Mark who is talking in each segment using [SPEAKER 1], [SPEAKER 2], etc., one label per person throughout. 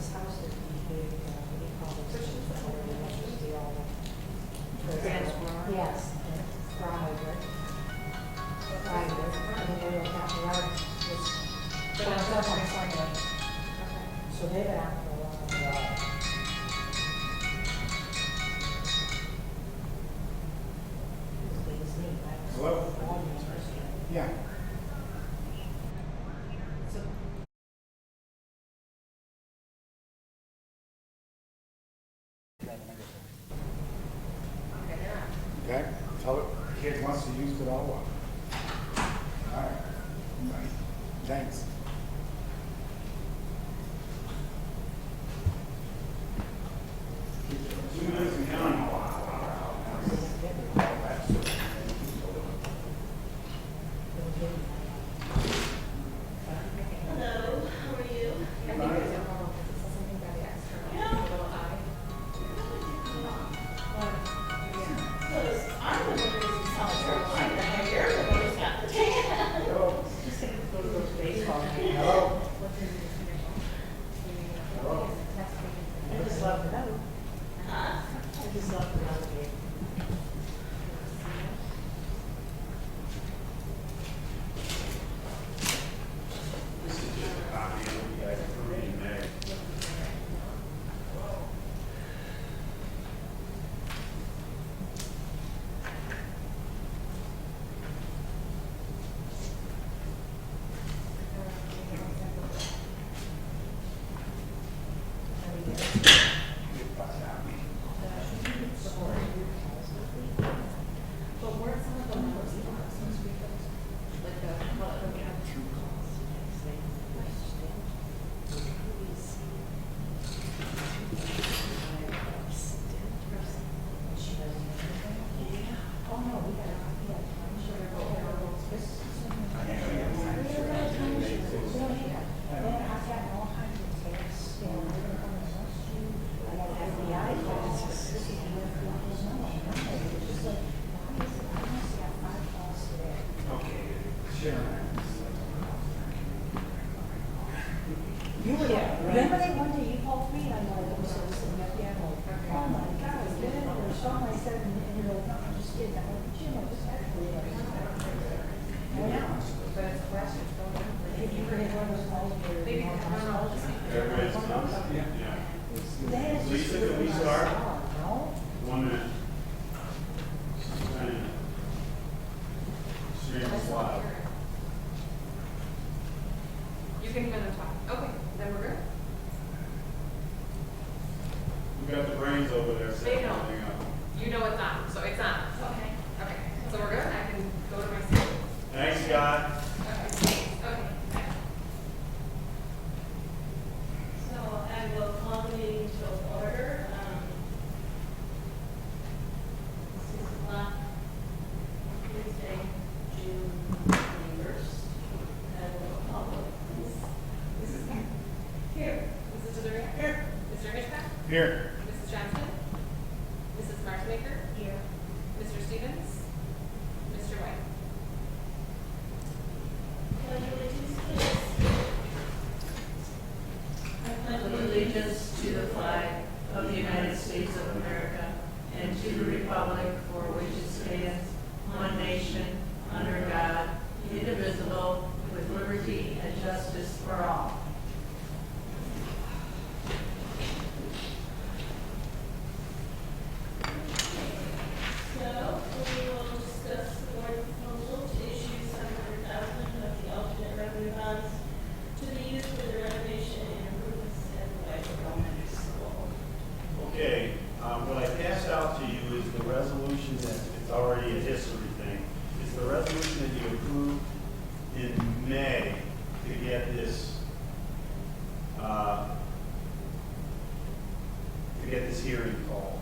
[SPEAKER 1] his house is big, what do you call it? Electricity all the.
[SPEAKER 2] Transformer?
[SPEAKER 1] Yes, grinder. And then they will have to run this.
[SPEAKER 2] But that's
[SPEAKER 1] up on
[SPEAKER 2] okay.
[SPEAKER 1] Sunday.
[SPEAKER 2] Okay.
[SPEAKER 1] So they've been out for a while. As big as me, right?
[SPEAKER 3] Hello?
[SPEAKER 1] All the members.
[SPEAKER 3] Yeah.
[SPEAKER 2] So okay, they're on.
[SPEAKER 3] Okay, tell it, kid wants to use it all up. All right. Thanks.
[SPEAKER 4] Hello, how are you?
[SPEAKER 2] I think it's abnormal because it says something about the external, the little eye.
[SPEAKER 4] Because I'm the one who's telling her like that you're the one who's got the tan.
[SPEAKER 1] Just think of those baseball games.
[SPEAKER 3] Hello?
[SPEAKER 1] I just love to know.
[SPEAKER 4] Huh?
[SPEAKER 1] I just love to know.
[SPEAKER 5] This is just a copy of what you guys approved in May.
[SPEAKER 2] But weren't some of the numbers supposed to be fixed? Like the, well, we have two calls.
[SPEAKER 1] Oh, no, we got it. I'm sure they're going to have those businesses. Then I've got all kinds of texts, you know, I got FBI calls. This is where it was, no, it's just like, why is it, I must have 5 calls today.
[SPEAKER 5] Okay, sure.
[SPEAKER 1] You were there. Remember that one day you called me and I'm like, I'm so sitting up there, I'm like, oh my God, is that it? Or something I said, and you're like, no, I'm just kidding. I'm like, Jim, I just actually. I know.
[SPEAKER 2] But it's fresh, it's going on.
[SPEAKER 1] If you could have one of those calls where.
[SPEAKER 2] Maybe, I don't know, just.
[SPEAKER 5] Everybody's done? Yeah.
[SPEAKER 1] That is just
[SPEAKER 5] Lisa, can
[SPEAKER 1] really
[SPEAKER 5] we start?
[SPEAKER 1] bizarre, no?
[SPEAKER 5] 1 minute. Trying to stream this live.
[SPEAKER 2] You can even talk. Okay, then we're good.
[SPEAKER 5] We got the brains over there setting
[SPEAKER 2] They know.
[SPEAKER 5] everything up.
[SPEAKER 2] You know it's on, so it's on.
[SPEAKER 4] Okay.
[SPEAKER 2] Okay, so we're good. I can go to my seat.
[SPEAKER 5] Thanks, Scott.
[SPEAKER 2] Okay, okay.
[SPEAKER 4] So I will call the meeting to order. This is Tuesday, June 21st. And we'll call the,
[SPEAKER 2] This is
[SPEAKER 4] here.
[SPEAKER 2] Mrs. Deloria?
[SPEAKER 4] Here.
[SPEAKER 2] Mr. Hitchcock?
[SPEAKER 3] Here.
[SPEAKER 2] Mrs. Johnson? Mrs. Marshmaker?
[SPEAKER 4] Here.
[SPEAKER 2] Mr. Stevens? Mr. White?
[SPEAKER 4] Pledge allegiance, please. I pledge allegiance to the flag of the United States of America and to the republic for which it stands, one nation, under God, indivisible, with liberty and justice for all. So, we will discuss the board proposal to issue $700,000 of the alternate revenue bonds to be used for the renovation and improvements at the White Elementary School.
[SPEAKER 5] Okay, what I passed out to you is the resolution that, it's already a history thing. It's the resolution that you approved in May to get this, hearing called.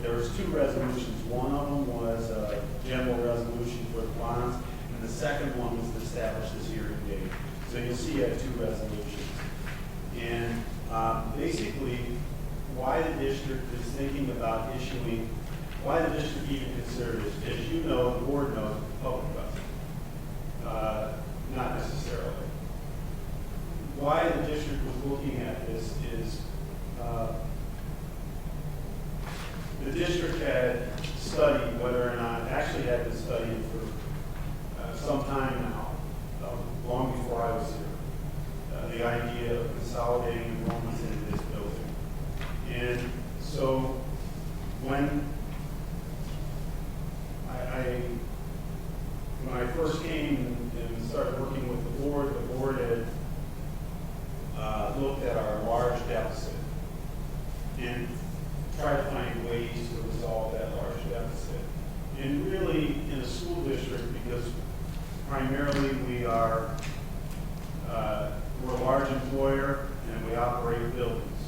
[SPEAKER 5] There was 2 resolutions. One of them was a general resolution for the bonds, and the second one was to establish this hearing date. So you'll see you have 2 resolutions. And basically, why the district is thinking about issuing, why the district even considered this. As you know, the board knows, the public doesn't. Not necessarily. Why the district was looking at this is idea of consolidating enrollments into this building. And so when I first came and started working with the board had looked at our large deficit and tried to find ways to resolve that large deficit. And really, in a school district, because primarily we're a large employer and we operate buildings.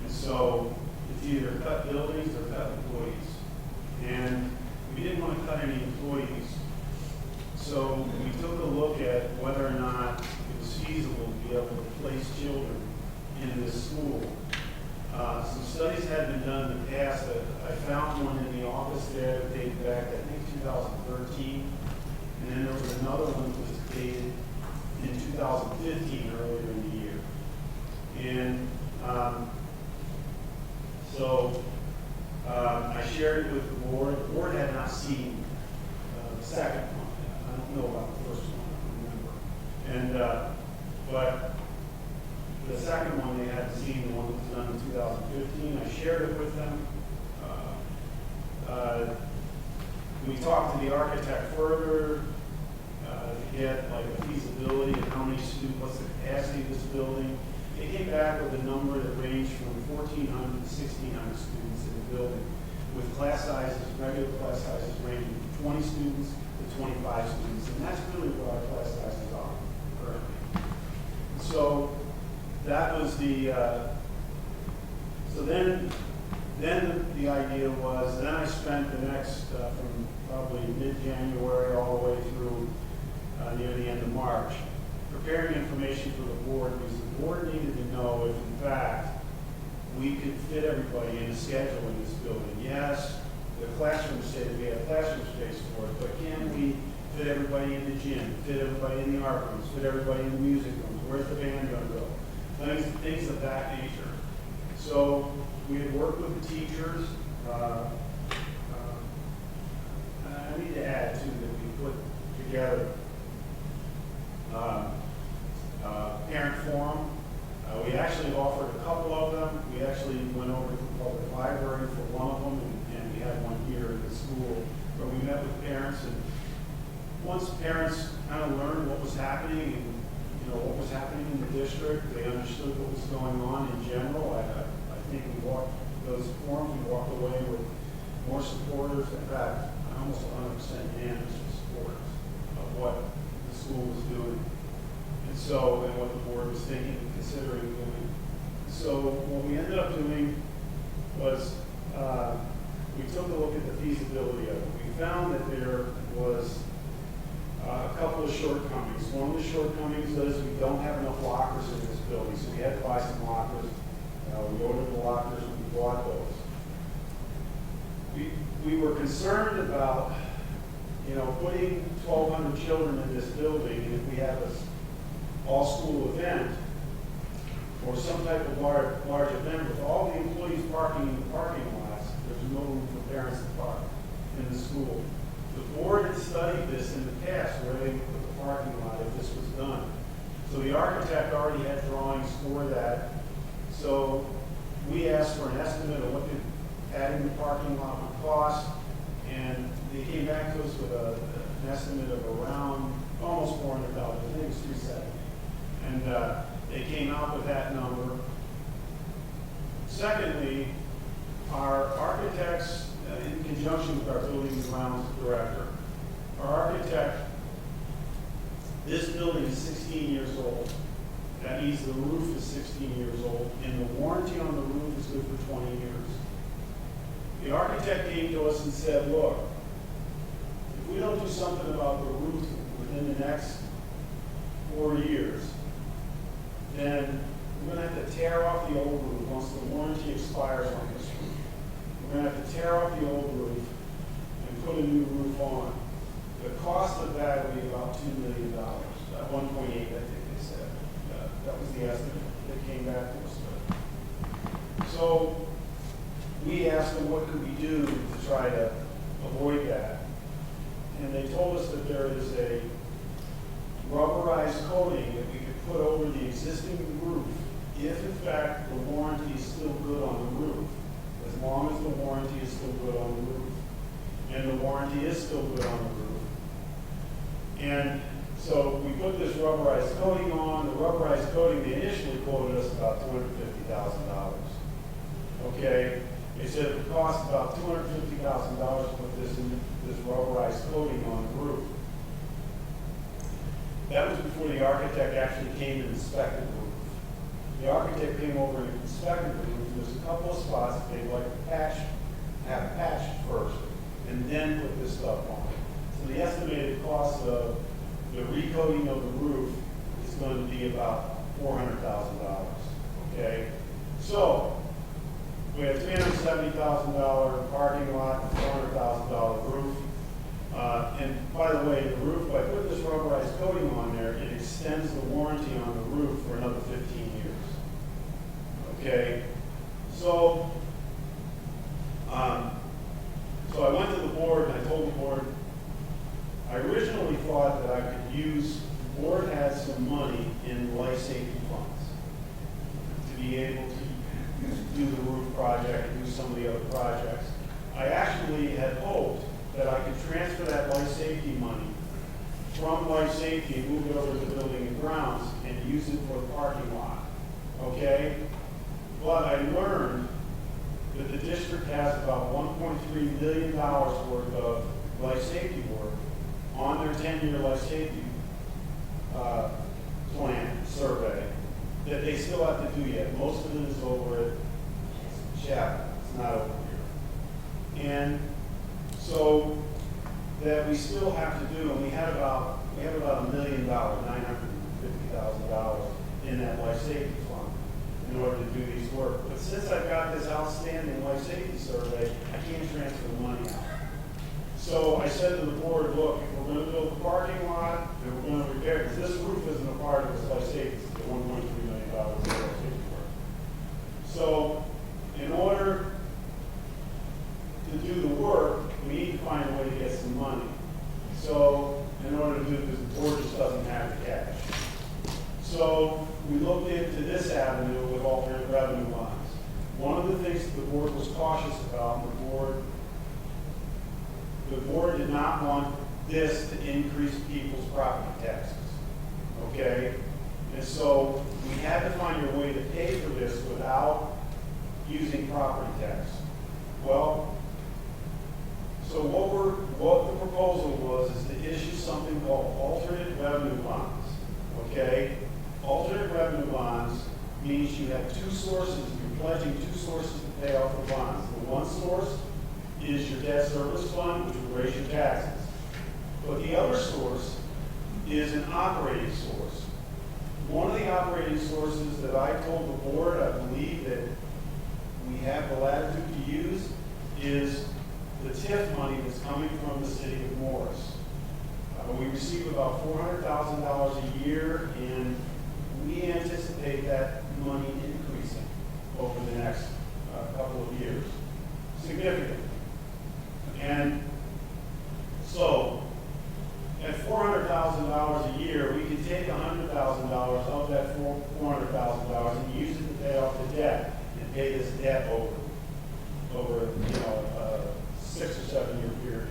[SPEAKER 5] And so it's either cut buildings or cut employees. And we didn't want to cut any employees. So we took a look at whether or not it was feasible to be able to place children in this school. Some studies had been done in the past. I found one in the office there that dated back, I think, 2013. And then there was another one that was dated in 2015, earlier in the year. And so I shared it with the board. The board had not seen the second one. I don't know about the first one, I don't remember. And but the second one they hadn't seen, the one that was done in 2015. I shared it with them. We talked to the architect further to get like a feasibility of how many students, what's the capacity of this building. They came back with a number that ranged from 1,400 to 1,600 students in the building, with class sizes, regular class sizes ranging from 20 students to 25 students, and that's really what our class sizes are currently. So that was the, so then the idea was, then I spent the next, from probably mid-January all the way through near the end of March, preparing information for the board, because the board needed to know if, in fact, we could fit everybody in a schedule in this building. Yes, the classroom said we have classroom space for it, but can we fit everybody in the gym, fit everybody in the art rooms, fit everybody in the music rooms? Where's the band going to go? Things of that nature. So we had worked with the teachers. I need to add, too, that we put together parent forum. We actually offered a couple of them. We actually went over to the public library for one of them, and we had one here at the school where we met with parents. And once parents kind of learned what was happening and what was happening in the district, they understood what was going on in general. I think those forums, we walked away with more supporters. In fact, almost 100% unanimous supporters of what the school was doing. And so, and what the board was thinking and considering doing. So what we ended up doing was we took a look at the feasibility of it. We found that there was a couple of shortcomings. One of the shortcomings is we don't have enough lockers in this building, so we had to buy some lockers. We ordered the lockers and we bought those. We were concerned about, putting 1,200 children in this building, and if we have an all-school event or some type of large event with all the employees parking in the parking lots, there's no room for parents to park in the school. The board had studied this in the past, where they would put the parking lot if this was done. So the architect already had drawings for that. So we asked for an estimate of what adding the parking lot would cost, and they came back to us with an estimate of around almost $400,000. I think it was $370,000. And they came out with that number. Secondly, our architects, in conjunction with our building and grounds director, our architect, this building is 16 years old. That means the roof is 16 years old, and the warranty on the roof is good for 20 years. The architect came to us and said, look, if we don't do something about the roof within the next 4 years, then we're going to have to tear off the old roof once the warranty expires on this roof. We're going to have to tear off the old roof and put a new roof on. The cost of that would be about $2 million, 1.8, I think they said. That was the estimate that came back to us with. So we asked them what could we do to try to avoid that. And they told us that there is a rubberized coating that we could put over the existing roof if in fact the warranty is still good on the roof. As long as the warranty is still good on the roof. And the warranty is still good on the roof. And so we put this rubberized coating on. The rubberized coating, they initially quoted us about $250,000. Okay? They said it would cost about $250,000 to put this rubberized coating on the roof. That was before the architect actually came and inspected the roof. The architect came over and inspected the roof. There's a couple of spots that they'd like to have patched first, and then put this stuff on. So the estimated cost of the recoating of the roof is going to be about $400,000. Okay? So we have $370,000 parking lot, $400,000 roof. And by the way, the roof, by putting this rubberized coating on there, it extends the warranty on the roof for another 15 years. Okay? So, so I went to the board and I told the board, I originally thought that I could use, the board had some money in life safety funds to be able to do the roof project and do some of the other projects. I actually had hoped that I could transfer that life safety money from life safety and move it over to building and grounds and use it for the parking lot. Okay? But I learned that the district has about $1.3 million worth of life safety work on their 10-year life safety plan survey that they still have to do yet. Most of it is over at Chapel. It's not over here. And so that we still have to do, and we have about $1 million, $950,000 in that life safety fund in order to do these work. But since I've got this outstanding life safety survey, I can't transfer the money out. So I said to the board, look, if we're going to build a parking lot and we're going to repair, because this roof isn't a part of this life safety, it's the $1.3 million life safety work. So in order to do the work, we need to find a way to get some money. So in order to do this, the board just doesn't have the cash. So we looked into this avenue with alternate revenue lines. One of the things that the board was cautious about, the board did not want this to increase people's property taxes. Okay? And so we had to find a way to pay for this without using property tax. Well, so what the proposal was is to issue something called alternate revenue bonds. Okay? Alternate revenue bonds means you have two sources, you're pledging two sources to pay off the bonds. The one source is your debt service fund, which will raise your taxes. But the other source is an operating source. One of the operating sources that I told the board I believe that we have the latitude to use is the TIF money that's coming from the city of Morris. We receive about $400,000 a year, and we anticipate that money increasing over the next couple of years, significantly. And so, at $400,000 a year, we can take $100,000 of that $400,000 and use it to pay off the debt and pay this debt over a 6 or 7 year period.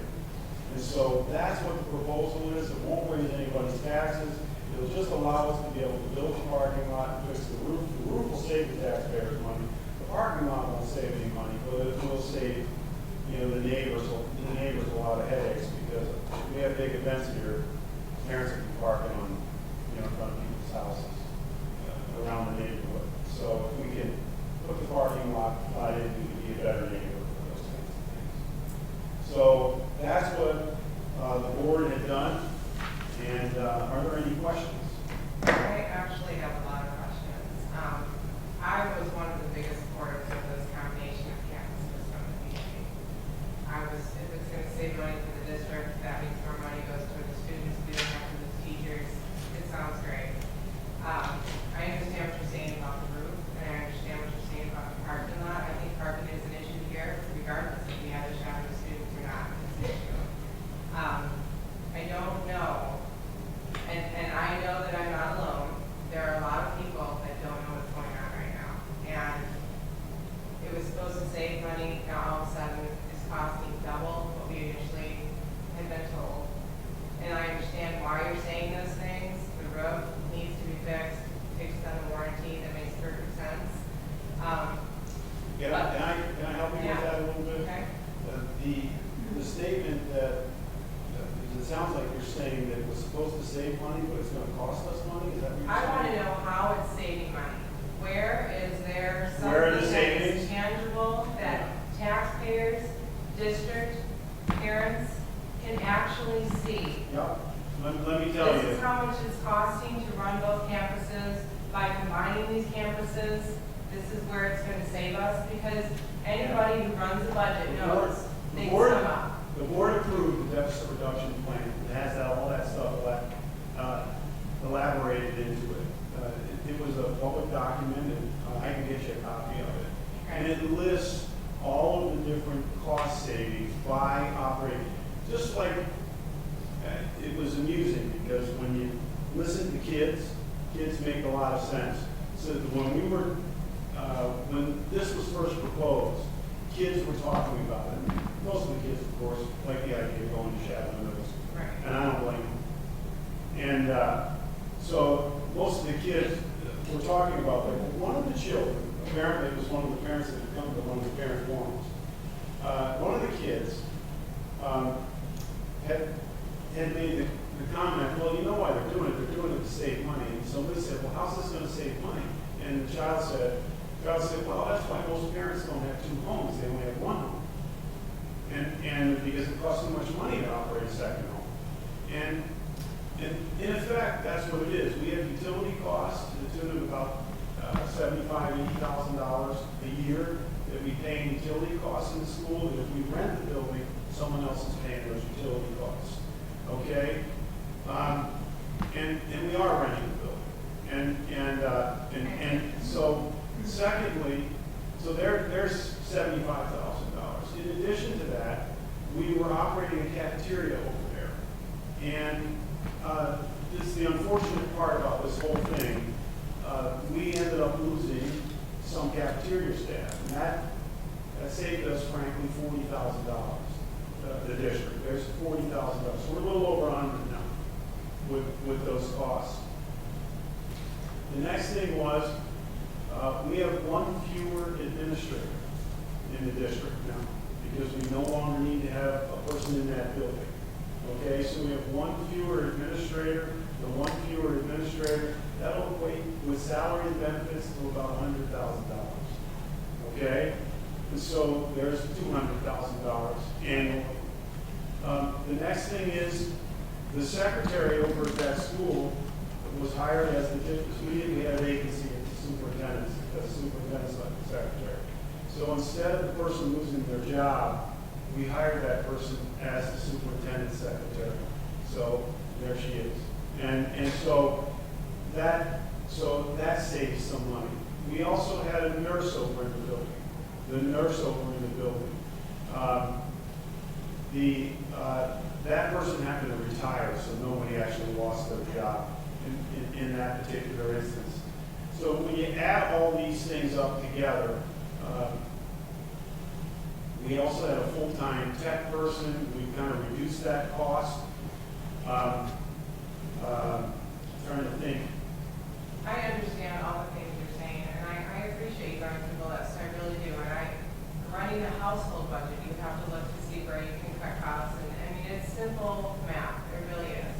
[SPEAKER 5] And so that's what the proposal is. It won't raise anybody's taxes. It'll just allow us to be able to build a parking lot and fix the roof. The roof will save the taxpayers money. The parking lot won't save any money, but it will save the neighbors a lot of headaches, because if we have big events here, parents will be parking on in front of people's houses around the neighborhood. So if we can put the parking lot in
[SPEAKER 2] this is where it's gonna save us, because anybody who runs a budget
[SPEAKER 5] The
[SPEAKER 2] knows
[SPEAKER 5] the
[SPEAKER 2] things
[SPEAKER 5] board-
[SPEAKER 2] come up.
[SPEAKER 5] The board approved the deficit reduction plan. It has all that stuff elaborated into it. It was a public document, and I can get you a copy of it. And it lists all of the different cost savings by operating. Just like, it was amusing, because when you listen to kids make a lot of sense. So when this was first proposed, kids were talking about it. Most of the kids, of course, like the idea of going to Shadow Mills.
[SPEAKER 2] Right.
[SPEAKER 5] And I don't blame them. And so most of the kids were talking about that. One of the children, apparently it was one of the parents that had come to one of the parent forums. One of the kids had made the comment, well, you know why they're doing it? They're doing it to save money. And somebody said, well, how's this going to save money? And the child said, well, that's why most parents don't have two homes. They only have one home. And because it costs so much money to operate a second home. And in effect, that's what it is. We have utility costs to the tune of about $75,000, $80,000 a year that we pay in utility costs in the school. And if we rent the building, someone else is paying those utility costs. Okay? And we are renting the building. And so secondly, so there's $75,000. In addition to that, we were operating a cafeteria over there. And this is the unfortunate part about this whole thing. We ended up losing some cafeteria staff. And that saved us, frankly, $40,000. The district. There's $40,000. So we're a little over 100 now with those costs. The next thing was we have one fewer administrator in the district now because we no longer need to have a person in that building. Okay, so we have one fewer administrator. The one fewer administrator, that'll equate with salary and benefits to about $100,000. Okay, and so there's $200,000 annually. The next thing is the secretary over at that school was hired as we had a vacancy as the superintendent's secretary. So instead of the person losing their job, we hired that person as the superintendent's secretary. So there she is. And so that saves some money. We also had a nurse over in the building. That person happened to retire, so nobody actually lost their job in that particular instance. So when you add all these things up together, we also had a full-time tech person. We kind of reduced that cost. Trying to think.
[SPEAKER 2] I understand all the things you're saying, and I appreciate you going through the list. I really do. And running a household budget, you have to look to see where you can cut costs. And I mean, it's simple math. It really is.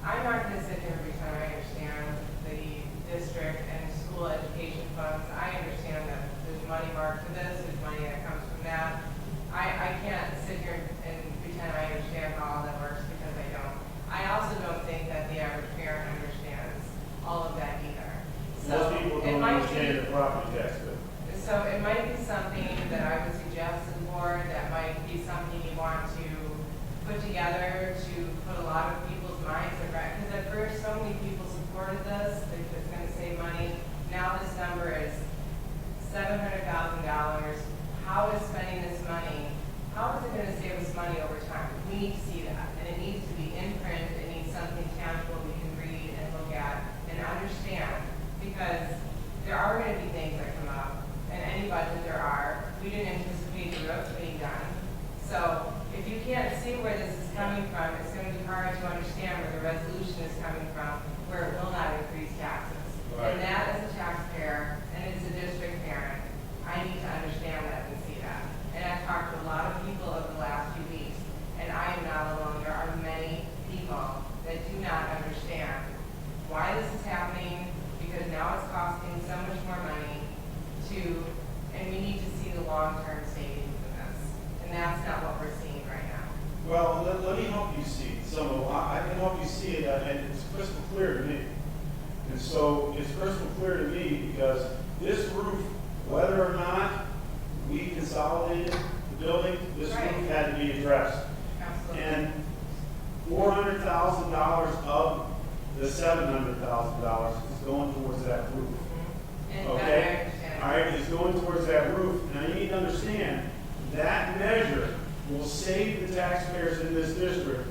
[SPEAKER 2] I'm not going to sit here and pretend I understand the district and school education funds. I understand that there's money marked for this, there's money that comes from that. I can't sit here and pretend I understand how all that works because I don't. I also don't think that the average parent understands all of that either. So
[SPEAKER 5] Most people
[SPEAKER 2] it
[SPEAKER 5] don't
[SPEAKER 2] might
[SPEAKER 5] understand
[SPEAKER 2] be,
[SPEAKER 5] the property tax bill.
[SPEAKER 2] so it might be something that I would suggest to the board, that might be something you want to put together to put a lot of people's minds at rest. Because at first, so many people supported this, they think it's going to save money. Now this number is $700,000. How is spending this money, how is it going to save us money over time? We need to see that. And it needs to be in print. It needs something tangible we can read and look at and understand. Because there are going to be things that come up. In any budget there are. We didn't anticipate the roads being done. So if you can't see where this is coming from, it's going to be hard to understand where the resolution is coming from, where it will not increase taxes.
[SPEAKER 5] Right.
[SPEAKER 2] And that, as a taxpayer and as a district parent, I need to understand that and see that. And I've talked to a lot of people over the last few weeks, and I am not alone. There are many people that do not understand why this is happening, because now it's costing so much more money and we need to see the long-term savings in this. And that's not what we're seeing right now.
[SPEAKER 5] Well, let me help you see some of. I can help you see it, and it's crystal clear to me. And so it's crystal clear to me because this roof, whether or not we consolidated the building, this
[SPEAKER 2] Right.
[SPEAKER 5] roof had to be addressed.
[SPEAKER 2] Absolutely.
[SPEAKER 5] And $400,000 of the $700,000 is going towards that roof.
[SPEAKER 2] And
[SPEAKER 5] Okay?
[SPEAKER 2] I understand.
[SPEAKER 5] All right, it's going towards that roof. Now, you need to understand, that measure will save the taxpayers in this district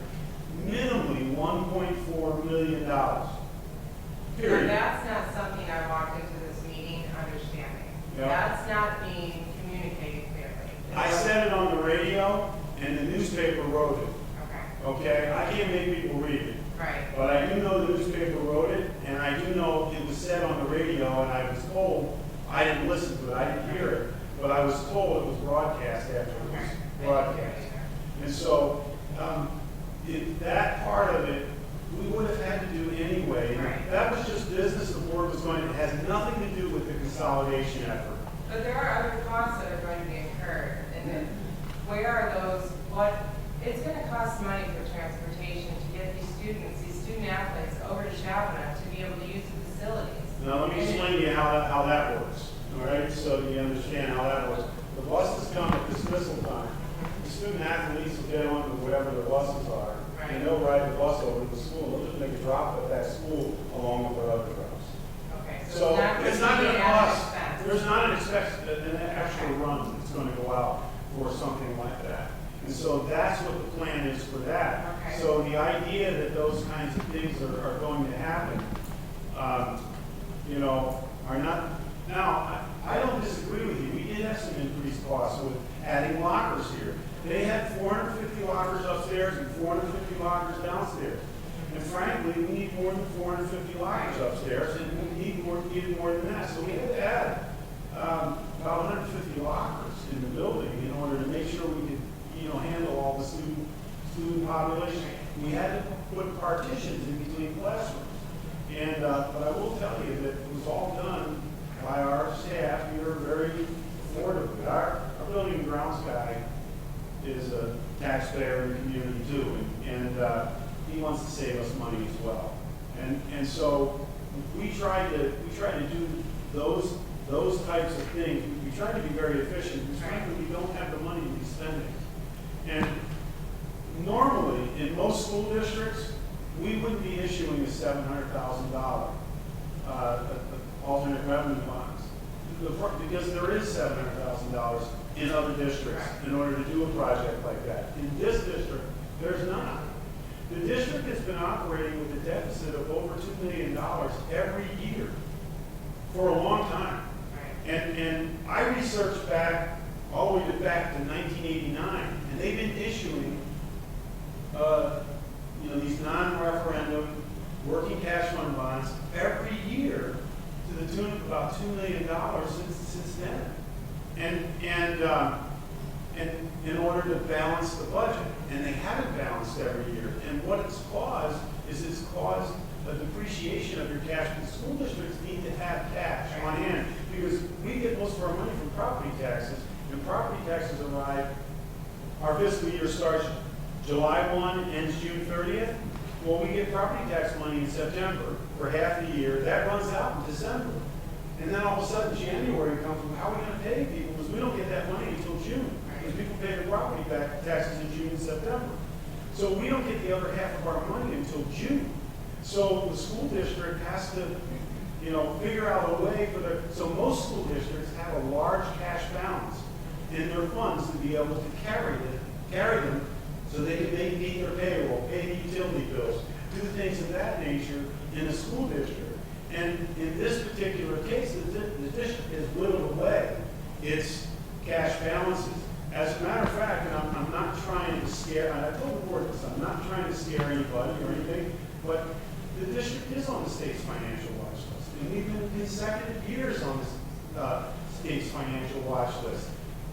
[SPEAKER 5] minimally $1.4 million.
[SPEAKER 2] Now,
[SPEAKER 5] Period.
[SPEAKER 2] that's not something I walked into this meeting understanding.
[SPEAKER 5] Yeah.
[SPEAKER 2] That's not being communicated clearly.
[SPEAKER 5] I said it on the radio, and the newspaper wrote it.
[SPEAKER 2] Okay,
[SPEAKER 5] Okay? I can't make people read it.
[SPEAKER 2] right.
[SPEAKER 5] But I do know the newspaper wrote it, and I do know it was said on the radio, and I was told, I didn't listen to it, I didn't hear it, but I was told it was broadcast after it was broadcast. And so, that part of it, we would have had to do anyway.
[SPEAKER 2] Right.
[SPEAKER 5] That was just business the board was going to, it has nothing to do with the consolidation effort.
[SPEAKER 2] But there are other costs that are going to be incurred, and then where are those, it's gonna cost money for transportation to get these students, these student athletes over to Chavana to be able to use the facilities.
[SPEAKER 5] Now, let me explain to you how that works, all right? So you understand how that works. The buses come at dismissal time. The student athletes will get on to whatever their buses are, and they'll ride the bus over to the school. They'll just make a drop at that school along with their other routes.
[SPEAKER 2] Okay,
[SPEAKER 5] So it's not
[SPEAKER 2] gonna
[SPEAKER 5] going
[SPEAKER 2] be
[SPEAKER 5] to
[SPEAKER 2] an added
[SPEAKER 5] cost,
[SPEAKER 2] expense.
[SPEAKER 5] there's not an actual run that's going to go out for something like that. And so that's what the plan is for that.
[SPEAKER 2] Okay.
[SPEAKER 5] So the idea that those kinds of things are going to happen, are not, now, I don't disagree with you. We did have some increased costs with adding lockers here. They had 450 lockers upstairs and 450 lockers downstairs. And frankly, we need more than 450 lockers upstairs, and we needed more than that. So we had to add about 150 lockers in the building in order to make sure we could, handle all the student population. We had to put partitions in between classrooms. And but I will tell you that it was all done by our staff here very affordably. Our building and grounds guy is a taxpayer in the community too, and he wants to save us money as well. And so we try to do those types of things. We try to be very efficient because frankly we don't have the money to be spending. And normally in most school districts we wouldn't be issuing a $700,000 alternate revenue bonds because there is $700,000 in other districts in order to do a project like that. In this district, there's not. The district has been operating with a deficit of over $2 million every year for a long time. And I researched back all the way back to 1989, and they've been issuing these non-referendum working cash fund bonds every year to the tune of about $2 million since then. And in order to balance the budget, and they haven't balanced every year. And what it's caused is it's caused a depreciation of your cash. The school districts need to have cash on hand because we get most of our money from property taxes, and property taxes arrive. Our fiscal year starts July 1, ends June 30th. Well, we get property tax money in September for half the year. That runs out in December. And then all of a sudden, January comes, how are we going to pay people? Because we don't get that money until June. Because people pay their property taxes in June and September. So we don't get the other half of our money until June. So the school district has to, figure out a way so most school districts have a large cash balance in their funds to be able to carry them so they can meet their payroll, pay the utility bills, do things of that nature in a school district. And in this particular case, the district has whittled away its cash balances. As a matter of fact, and I'm not trying to scare, and I told the board this, I'm not trying to scare anybody or anything, but the district is on the state's financial watch list. And we've been consecutive years on this state's financial watch list.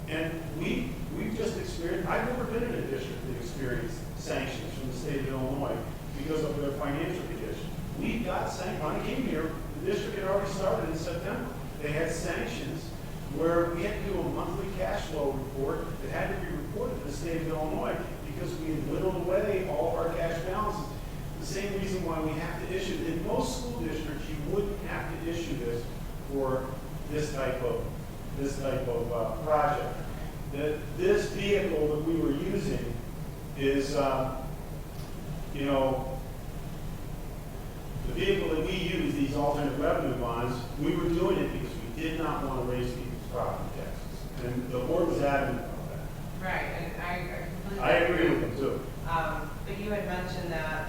[SPEAKER 5] And we've just experienced, I've never been in a district that experienced sanctions from the state of Illinois because of their financial condition. We got sanctions. When I came here, the district had already started in September. They had sanctions where we had to do a monthly cash flow report that had to be reported to the state of Illinois because we had whittled away all of our cash balances. The same reason why we have to issue, in most school districts, you wouldn't have to issue this for this type of project. This vehicle that we were using is, you know, the vehicle that we use, these alternate revenue bonds, we were doing it because we did not want to raise people's property taxes. And the board was adamant about that.
[SPEAKER 2] Right, and I completely.
[SPEAKER 5] I agree with them too.
[SPEAKER 2] But you had mentioned that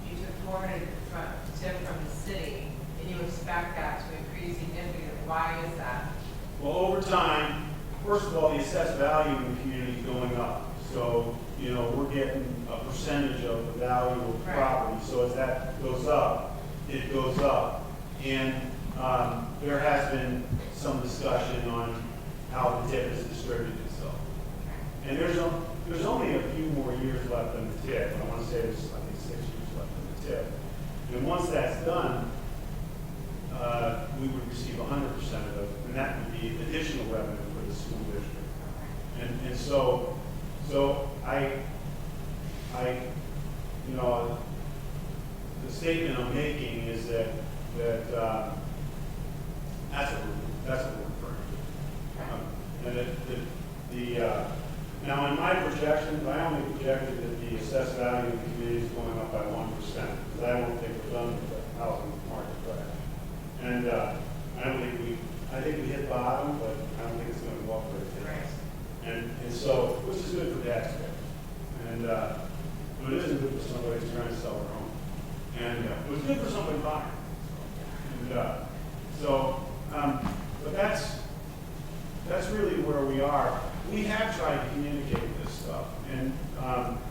[SPEAKER 2] you took 400 tip from the city, and you expect that to increase significantly. Why is that?
[SPEAKER 5] Well, over time, first of all, the assessed value in the community is going up. So, you know, we're getting a percentage of the value of the
[SPEAKER 2] Right.
[SPEAKER 5] property. So as that goes up, it goes up. And there has been some discussion on how the tip is distributed itself. And there's only a few more years left in the tip. I want to say there's, I think, 6 years left in the tip. And once that's done, we would receive 100% of it, and that would be additional revenue for the school district. And so I, you know, the statement I'm making is that that's what we're referring to. Now in my projections, I only projected that the assessed value of the community is going up by 1%, because I don't think we're done with the housing market crash. And I think we hit bottom, but I don't think it's going to go up very fast. And so, which is good for taxpayers. And but it isn't good for somebody who's trying to sell their home. And it was good for somebody buying. And but that's really where we are. We have tried to communicate this stuff, and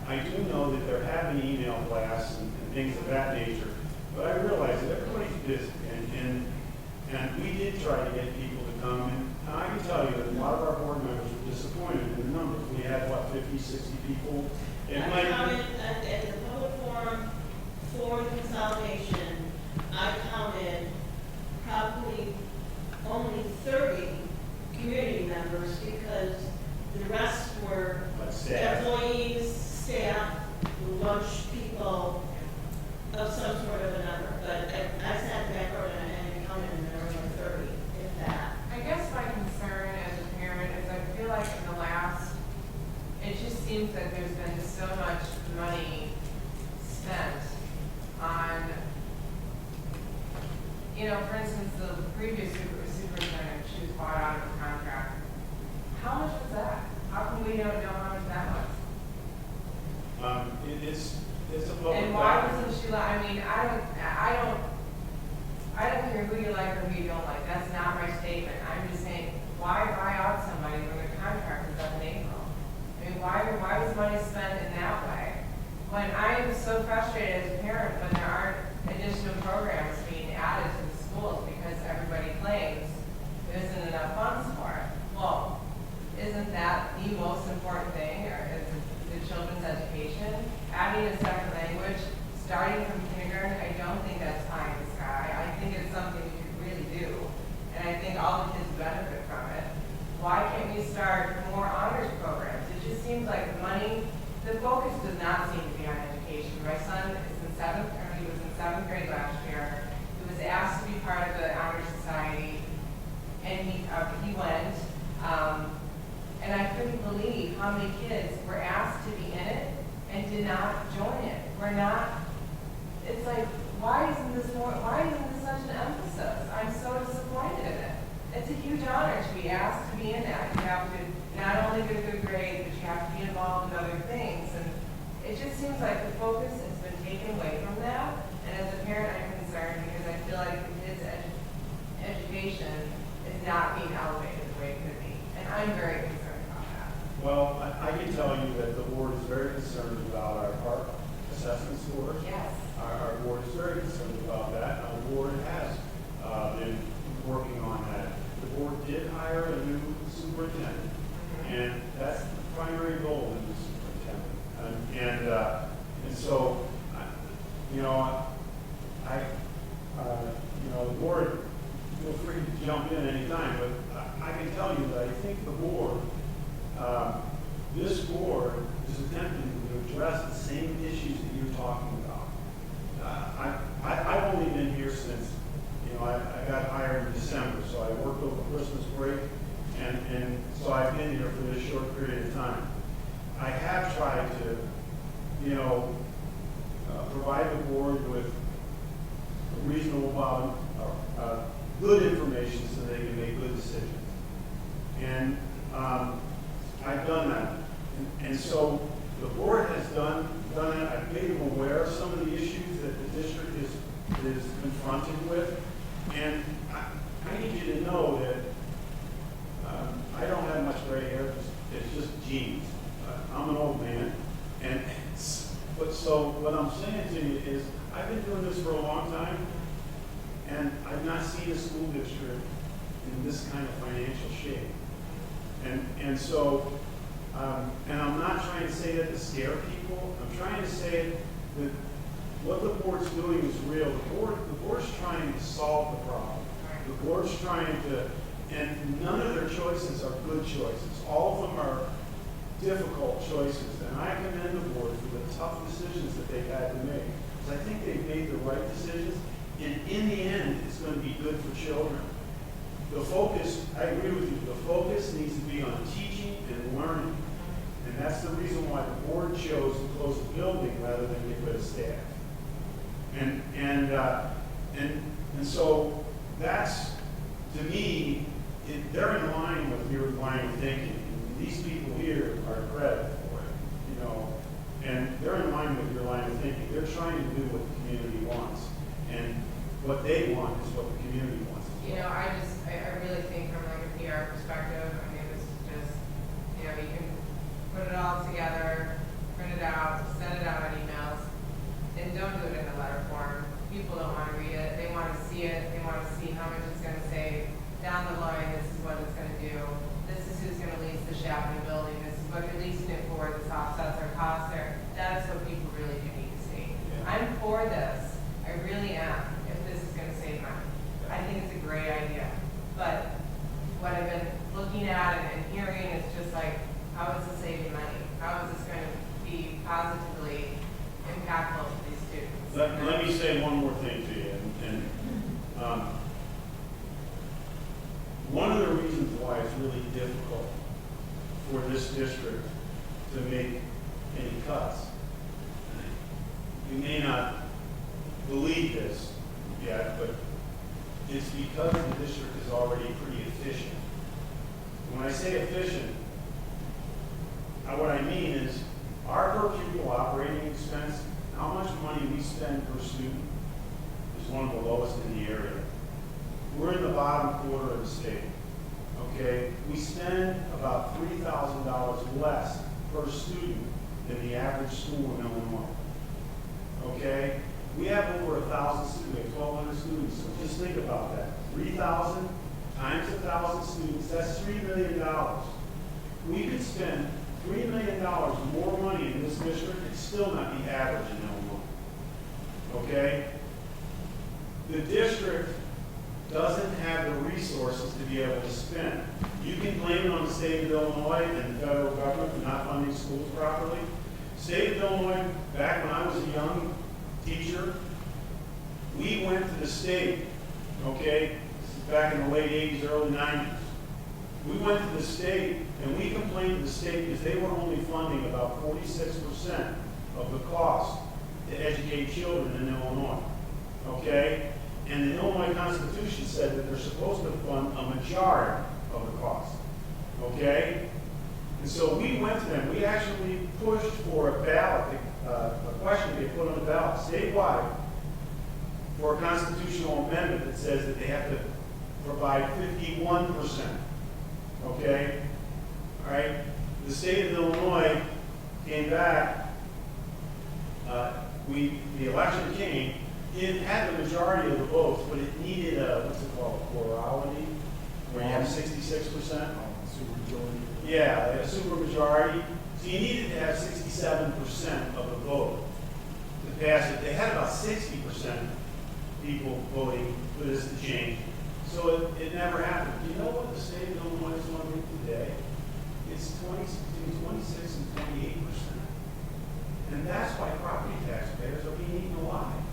[SPEAKER 5] I do know that there have been email blasts and things of that nature. But I realize that everybody's busy, and we did try to get people to come. And I can tell you that a lot of our board members were disappointed in the numbers. We had, what, 50, 60 people?
[SPEAKER 4] I counted at the public forum for the consolidation, I counted probably only 30 community members because the rest were
[SPEAKER 5] Like staff.
[SPEAKER 4] employees, staff, lunch people of some sort of a number. But I sat back and counted and there were 30, if that.
[SPEAKER 2] I guess my concern as a parent is I feel like in the last, it just seems that there's been so much money spent on, you know, for instance, the previous superintendent, she was bought out of a contract. How much was that? How come we don't know how much that was?
[SPEAKER 5] It's a public.
[SPEAKER 2] And why wasn't she I mean, I don't care who you like or who you don't like. That's not my statement. I'm just saying, why buy out somebody when their contract is up in April? I mean, why was money spent in that way? When I am so frustrated as a parent when there aren't additional programs being added to the schools because everybody claims there isn't enough funds for it. Well, isn't that the most important thing, or is the children's education? Adding a second language, starting from kindergarten, I don't think that's pie in the sky. I think it's something we could really do, and I think all the kids benefit from it. Why can't we start more honors programs? It just seems like the focus does not seem to be on education. My son is in he was in 7th grade last year. He was asked to be part of the honor society, and he went. And I couldn't believe how many kids were asked to be in it and did not join it. It's like, why isn't this such an emphasis? I'm so disappointed in it. It's a huge honor to be asked to be in that. You have to not only get a good grade, but you have to be involved in other things. And it just seems like the focus has been taken away from that. And as a parent, I'm concerned because I feel like the kids' education is not being elevated the way it could be. And I'm very concerned about that.
[SPEAKER 5] Well, I can tell you that the board is very concerned about our park assessment scores.
[SPEAKER 2] Yes.
[SPEAKER 5] Our board is very concerned about that. Our board has been working on that. The board did hire a new superintendent, and that's the primary goal in the superintendent. And so, you know, the board, feel free to jump in anytime, but I can tell you that I think the board, this board is attempting to address the same issues that you're talking about. I've only been here since, I got hired in December, so I worked over so I've been here for this short period of time. I have tried to, provide the board with a reasonable amount of good information so they can make good decisions. And I've done that. And so the board has done it. I've made them aware of some of the issues that the district is confronted with. And I need you to know that I don't have much gray hair. It's just genes. I'm an old man. But so what I'm saying to you is I've been doing this for a long time, and I've not seen a school district in this kind of financial shape. And so, and I'm not trying to say that to scare people. I'm trying to say that what the board's doing is real. The board's trying to solve the problem. The board's trying to, and none of their choices are good choices. All of them are difficult choices, and I commend the board for the tough decisions that they've had to make. Because I think they've made the right decisions, and in the end, it's going to be good for children. The focus, I agree with you, the focus needs to be on teaching and learning. And that's the reason why the board chose to close the building rather than get rid of staff. And so that's, to me, they're in line with your line of thinking. These people here are credit for it, and they're in line with your line of thinking. They're trying to do what the community wants, and what they want is what the community wants.
[SPEAKER 2] I really think from like a PR perspective, I mean, this is just, you can put it all together, print it out, send it out on emails, and don't do it in a letter form. People don't want to read it. They want to see it. They want to see how much it's going to save. Down the line, this is what it's going to do. This is who's going to lease the Chapman building. This is what you're leasing it for. This offsets our costs there. That's what people really do need to see.
[SPEAKER 5] Yeah.
[SPEAKER 2] I'm for this. I really am, if this is going to save money. I think it's a great idea. But what I've been looking at and hearing is just like, how is this saving money? How is this going to be positively impactful to these students?
[SPEAKER 5] Let me say one more thing to you. One of the reasons why it's really difficult for this district to make any cuts, you may not believe this yet, but it's because the district is already pretty efficient. When I say efficient, what I mean is our per pupil operating expense, how much money we spend per student, is one of the lowest in the area. We're in the bottom quarter of the state, okay? We spend about $3,000 less per student than the average school in Illinois, okay? We have over 1,000 students, we have 1,200 students, so just think about that. 3,000 times 1,000 students, that's $3 million. We could spend $3 million more money in this district and still not be average in Illinois, okay? The district doesn't have the resources to be able to spend. You can blame it on the state of Illinois and the federal government for not funding schools properly. State of Illinois, back when I was a young teacher, we went to the state, okay, this is back in the late 80s, early 90s. We went to the state and we complained to the state because they were only funding about 46% of the cost to educate children in Illinois, okay? And the Illinois Constitution said that they're supposed to fund a majority of the cost, okay? And so we went to them. We actually pushed for a ballot, a question to be put on the ballot statewide for a constitutional amendment that says that they have to provide 51%, okay? All right? The state of Illinois came back, the election came, it had the majority of the votes, but it needed a, what's it called, plurality, where you have 66%. Yeah, a super majority. So you needed to have 67% of the vote to pass it. They had about 60% people voting for this to change. So it never happened. You know what the state of Illinois is funding today? It's between 26 and 28%. And that's why property taxpayers are being eaten alive.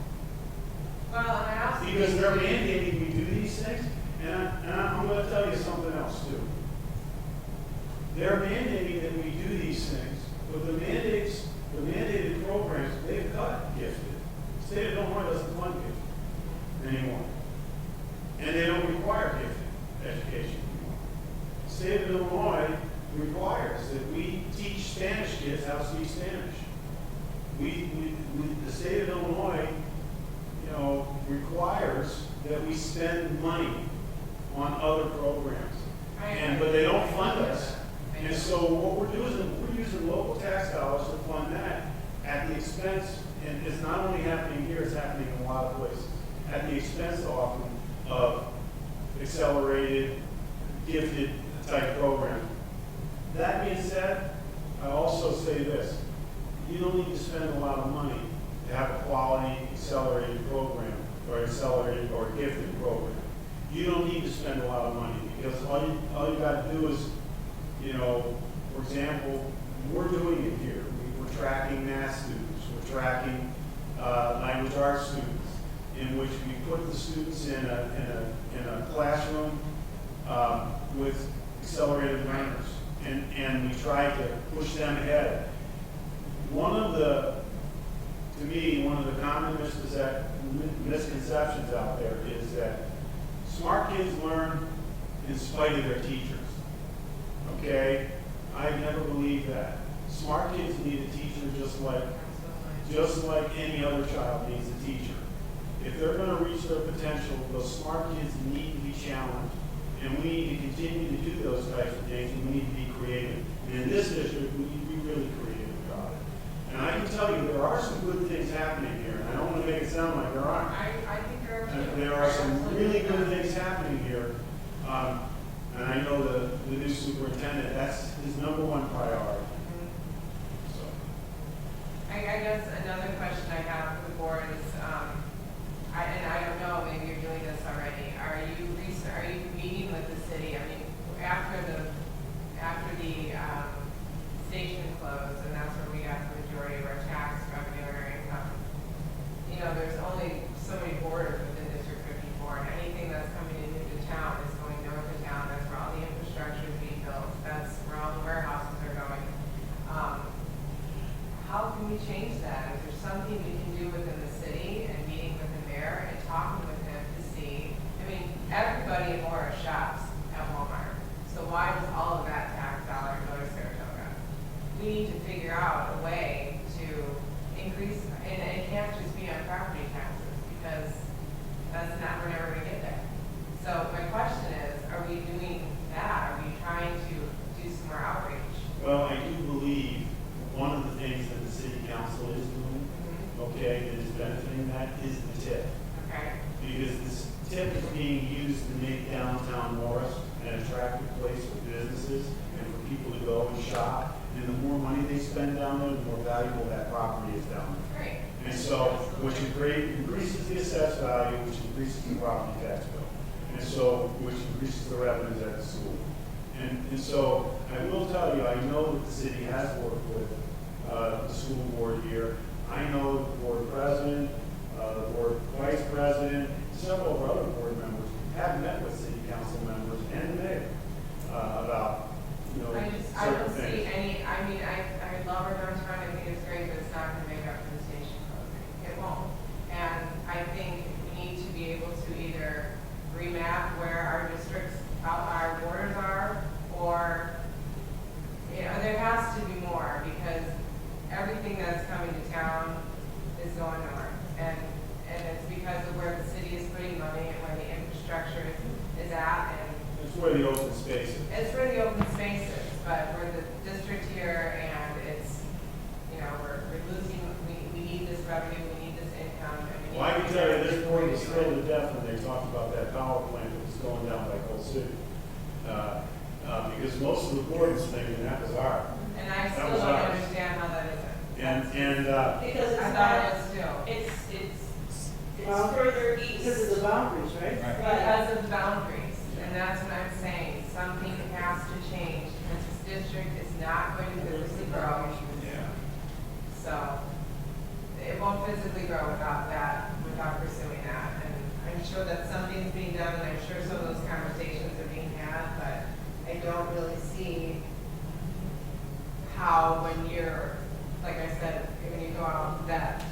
[SPEAKER 2] Well, and I also
[SPEAKER 5] Because they're mandating we do these things, and I'm going to tell you something else too. they're mandating that we do these things, but the mandated programs, they've cut gifted. The state of Illinois doesn't fund gifted anymore. And they don't require gifted education anymore. The state of Illinois requires that we teach Spanish kids how to speak Spanish. The state of Illinois, requires that we spend money on other programs. But they don't fund us. And so what we're doing is we're using local tax dollars to fund that at the expense, and it's not only happening here, it's happening in a lot of places, at the expense often of accelerated, gifted type programs. That being said, I also say this: you don't need to spend a lot of money to have a quality accelerated program or accelerated or gifted program. You don't need to spend a lot of money because all you got to do is, for example, we're doing it here. We're tracking math students. We're tracking language arts students, in which we put the students in a classroom with accelerated learners, and we try to push them ahead. To me, one of the common misconceptions out there is that smart kids learn in spite of their teachers. Okay? I never believed that. Smart kids need a teacher just like any other child needs a teacher. If they're going to reach their potential, those smart kids need to be challenged. And we need to continue to do those types of things, and we need to be creative. And in this district, we need to be really creative about it. And I can tell you, there are some good things happening here, and I don't want to make it sound like there aren't.
[SPEAKER 2] I think
[SPEAKER 5] There are some really good things happening here. And I know the new superintendent, that's his number one priority. So.
[SPEAKER 2] I guess another question I have for the board is, and I don't know, maybe you're doing this already. Are you meeting with the city? I mean, after the station closed, and that's where we got the majority of our tax revenue and our income. There's only so many borders within District 54, and anything that's coming into town is going north of town. That's where all the infrastructure is being built. That's where all the warehouses are going. How can we change that? Is there something we can do within the city and meeting with the mayor and talking with him to see? I mean, everybody in Laura shops at Walmart. So why does all of that tax dollar go to Saratoga? We need to figure out a way to increase, and it can't just be on property taxes because we're never going to get there. So my question is, are we doing that? Are we trying to do some more outreach?
[SPEAKER 5] Well, I do believe one of the things that the city council is doing, okay, that is benefiting that is the tip.
[SPEAKER 2] Okay.
[SPEAKER 5] Because this tip is being used to make downtown Morris an attractive place for businesses and for people to go and shop. And the more money they spend down there, the more valuable that property is down there.
[SPEAKER 2] Great.
[SPEAKER 5] And so, which increases the assessed value, which increases the property tax bill. And so, which increases the revenues at the school. And so, I will tell you, I know that the city has worked with the school board here. I know the board president, the board vice president, several of our other board members have met with city council members and the mayor about,
[SPEAKER 2] I
[SPEAKER 5] certain
[SPEAKER 2] don't see
[SPEAKER 5] things.
[SPEAKER 2] any, I love our downtown, I think it's great, but it's not going to make up for the station closing. It won't. And I think we need to be able to either remap where our districts, our borders are, or, there has to be more because everything that's coming to town is going north. And it's because of where the city is putting money and where the infrastructure is at. And
[SPEAKER 5] It's where the open space is.
[SPEAKER 2] it's where the open space is, but we're the district here and it's, we're losing, we need this revenue, we need this income. And we
[SPEAKER 5] Well, I
[SPEAKER 2] need
[SPEAKER 5] can
[SPEAKER 2] to
[SPEAKER 5] tell you,
[SPEAKER 2] figure
[SPEAKER 5] this
[SPEAKER 2] out
[SPEAKER 5] board
[SPEAKER 2] what
[SPEAKER 5] was
[SPEAKER 2] to do.
[SPEAKER 5] thrilled to death when they talked about that power plant that was going down by Coal City. Because most of the board was thinking that was ours.
[SPEAKER 2] And I still
[SPEAKER 5] was
[SPEAKER 2] don't
[SPEAKER 5] ours.
[SPEAKER 2] understand how that isn't.
[SPEAKER 4] Because
[SPEAKER 2] I
[SPEAKER 4] it's
[SPEAKER 2] thought it
[SPEAKER 4] not,
[SPEAKER 2] was still.
[SPEAKER 4] it's further east.
[SPEAKER 6] Because of the boundaries, right?
[SPEAKER 2] Because of the boundaries, and that's what I'm saying, something has to change, because this district is not going to physically grow.
[SPEAKER 5] Yeah.
[SPEAKER 2] So, it won't physically grow without pursuing that, and I'm sure that something's being done, and I'm sure some of those conversations are being had, but I don't really see how when you're, like I said, when you go out that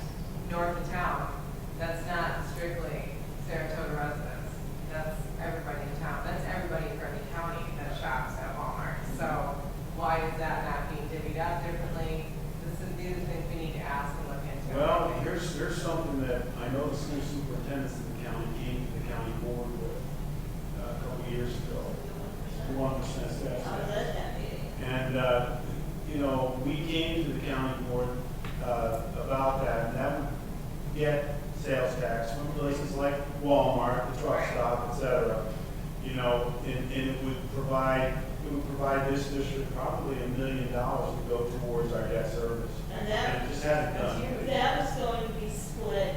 [SPEAKER 2] north of town, that's not strictly Saratoga residents. That's everybody in town. That's everybody in Grundy County that shops at Walmart. So why is that not being divvied up differently? These are things we need to ask and look into.
[SPEAKER 5] Well, here's something that I know the school superintendents in the county came to the county board with a couple years ago. 1% sales tax. And, you know, we came to the county board about that, and that would get sales tax from places like Walmart, the truck stop, et cetera. You know, and it would provide this district probably $1 million to go towards our debt service.
[SPEAKER 4] And that-
[SPEAKER 5] it just hasn't
[SPEAKER 2] That's
[SPEAKER 5] done.
[SPEAKER 2] huge.
[SPEAKER 4] That was going to be split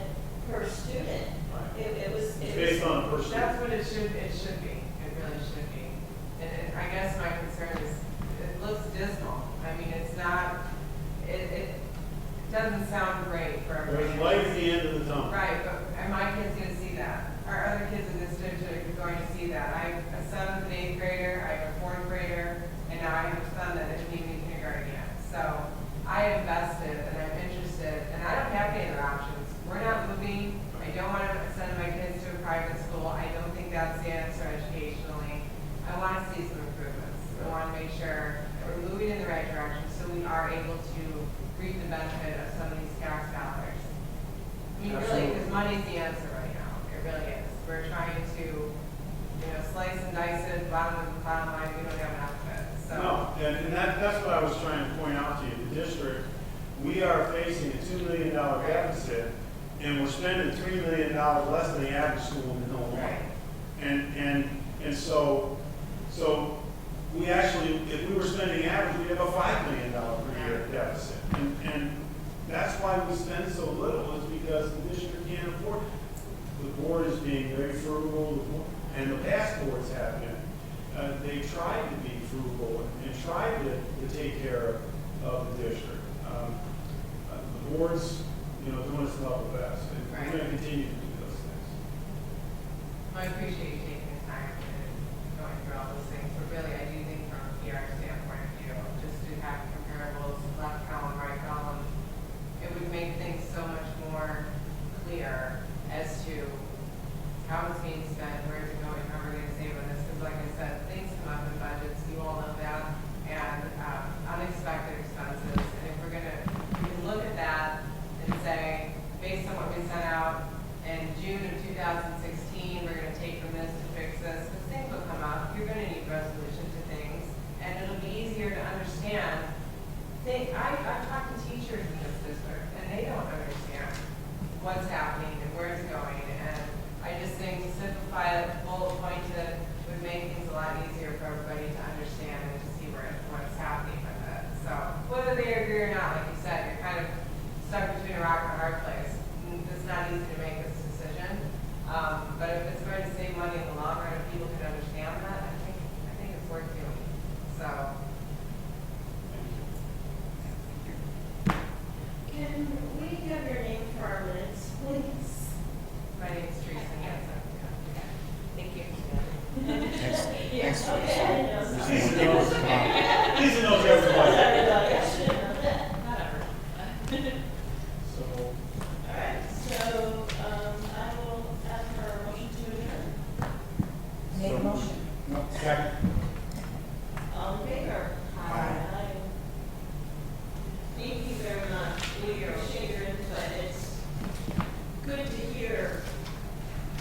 [SPEAKER 4] per student.
[SPEAKER 5] Right.
[SPEAKER 4] It was.
[SPEAKER 5] It's based on a per student.
[SPEAKER 2] That's what it should be. It really should be. And I guess my concern is, it looks dismal. I mean, it's not, it doesn't sound great for everybody.
[SPEAKER 5] There's light at the end of the tunnel.
[SPEAKER 2] Right, but are my kids gonna see that? Are other kids in this district going to see that? I have a 7th and 8th grader, I have a 4th grader, and now I have a son that isn't even in kindergarten yet. So I invested and I'm interested, and I don't have any other options. We're not moving. I don't want to send my kids to a private school. I don't think that's the answer educationally. I want to see some improvements. I want to make sure that we're moving in the right direction so we are able to reap the benefit of some of these tax dollars. I mean, really, because money's the answer right now. It really is. We're trying to, you know, slice and dice it, bottom line, we don't have enough of it. So.
[SPEAKER 5] No, and that's what I was trying to point out to you. The district, we are facing a $2 million deficit, and we're spending $3 million less than the average school in Illinois.
[SPEAKER 2] Right.
[SPEAKER 5] And so we actually, if we were spending average, we'd have a $5 million per year deficit. And that's why we spend so little, is because the district can't afford it. The board is being very frugal, and the past boards have been. They tried to be frugal and tried to take care of the district. The board's, you know, doing its level best, and we're going to continue to do those things.
[SPEAKER 2] I appreciate you taking the time and going through all those things, but really, I do think from a PR standpoint of view, just to have comparables, left column, right column, it would make things so much more clear as to how it's being spent, where it's going, how we're going to save on this. Because like I said, things come up in budgets, you all know that, and unexpected expenses. And if we can look at that and say, based on what we sent out in June of 2016, we're going to take from this to fix this. Because things will come up. You're going to need resolution to things, and it'll be easier to understand. I've talked to teachers in this district, and they don't understand what's happening and where it's going. And I just think to simplify it, bullet point it, would make things a lot easier for everybody to understand and to see what's happening with it. So whether they agree or not, like you said, you're kind of stuck between a rock and a hard place. It's not easy to make this decision. But if it's going to save money in the long run, if people can understand that, I think it's worth doing. So.
[SPEAKER 4] Can we have your name for our minutes, please?
[SPEAKER 2] My name is Teresa Hansen. Thank you.
[SPEAKER 3] Thanks.
[SPEAKER 4] Okay.
[SPEAKER 5] Lisa knows everybody.
[SPEAKER 4] Not everyone.
[SPEAKER 5] So,
[SPEAKER 4] All right, so, I will ask for a motion to adjourn.
[SPEAKER 1] Make a motion.
[SPEAKER 3] No, second.
[SPEAKER 4] All in favor?
[SPEAKER 3] Aye.
[SPEAKER 4] Thank you very much. We appreciate your input. It's good to hear,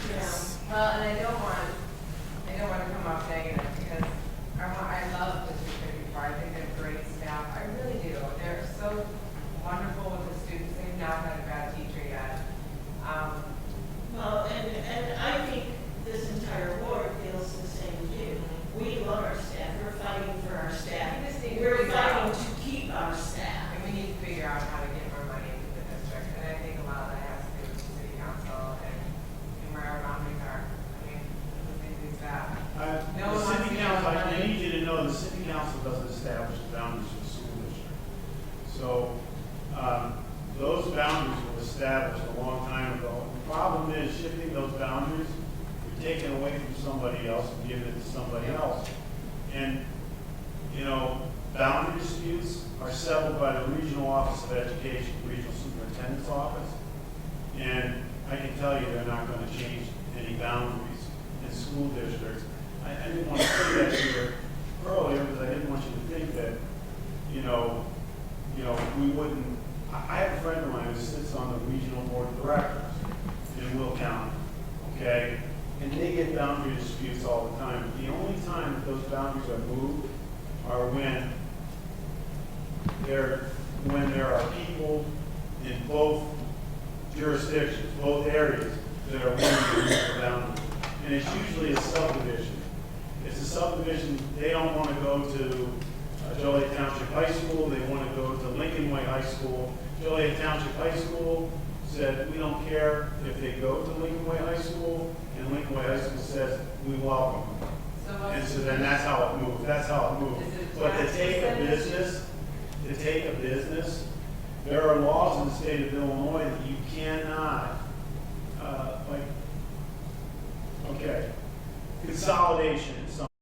[SPEAKER 4] you know.
[SPEAKER 2] Well, and I don't want to come off negative because I love District 54. I think they have great staff. I really do. They're so wonderful with the students. They've not had a bad teacher yet.
[SPEAKER 4] Well, and I think this entire board feels the same too. We love our staff. We're fighting for our staff.
[SPEAKER 2] We just need to
[SPEAKER 4] We're
[SPEAKER 2] figure out-
[SPEAKER 4] fighting to keep our staff.
[SPEAKER 2] And we need to figure out how to get more money into the district. And I think a lot of that has to do with the city council and where our boundaries are. I mean, the things is that. No one
[SPEAKER 5] the
[SPEAKER 2] wants
[SPEAKER 5] city
[SPEAKER 2] to
[SPEAKER 5] council,
[SPEAKER 2] give money.
[SPEAKER 5] I need you to know, the city council doesn't establish the boundaries of the school district. So, those boundaries were established a long time ago. The problem is shifting those boundaries, you're taking away from somebody else and giving it to somebody else. And, you know, boundary disputes are settled by the Regional Office of Education, Regional Superintendent's Office. And I can tell you they're not going to change any boundaries in school districts. I didn't want to say that here earlier because I didn't want you to think that, we wouldn't. I have a friend of mine who sits on the Regional Board of Directors in Will County, okay? And they get boundary disputes all the time. The only time that those boundaries are moved are when there are people in both jurisdictions, both areas, that are willing to move the boundary. And it's usually a subdivision. It's a subdivision, they don't want to go to Joliet Township High School, they want to go to Lincoln Way High School. Joliet Township High School said, we don't care if they go to Lincoln Way High School, and Lincoln Way High School says, we welcome them. And so then that's how it moves,
[SPEAKER 2] Is it
[SPEAKER 5] But to take a business, there are laws in the state of Illinois that you cannot, consolidation is something.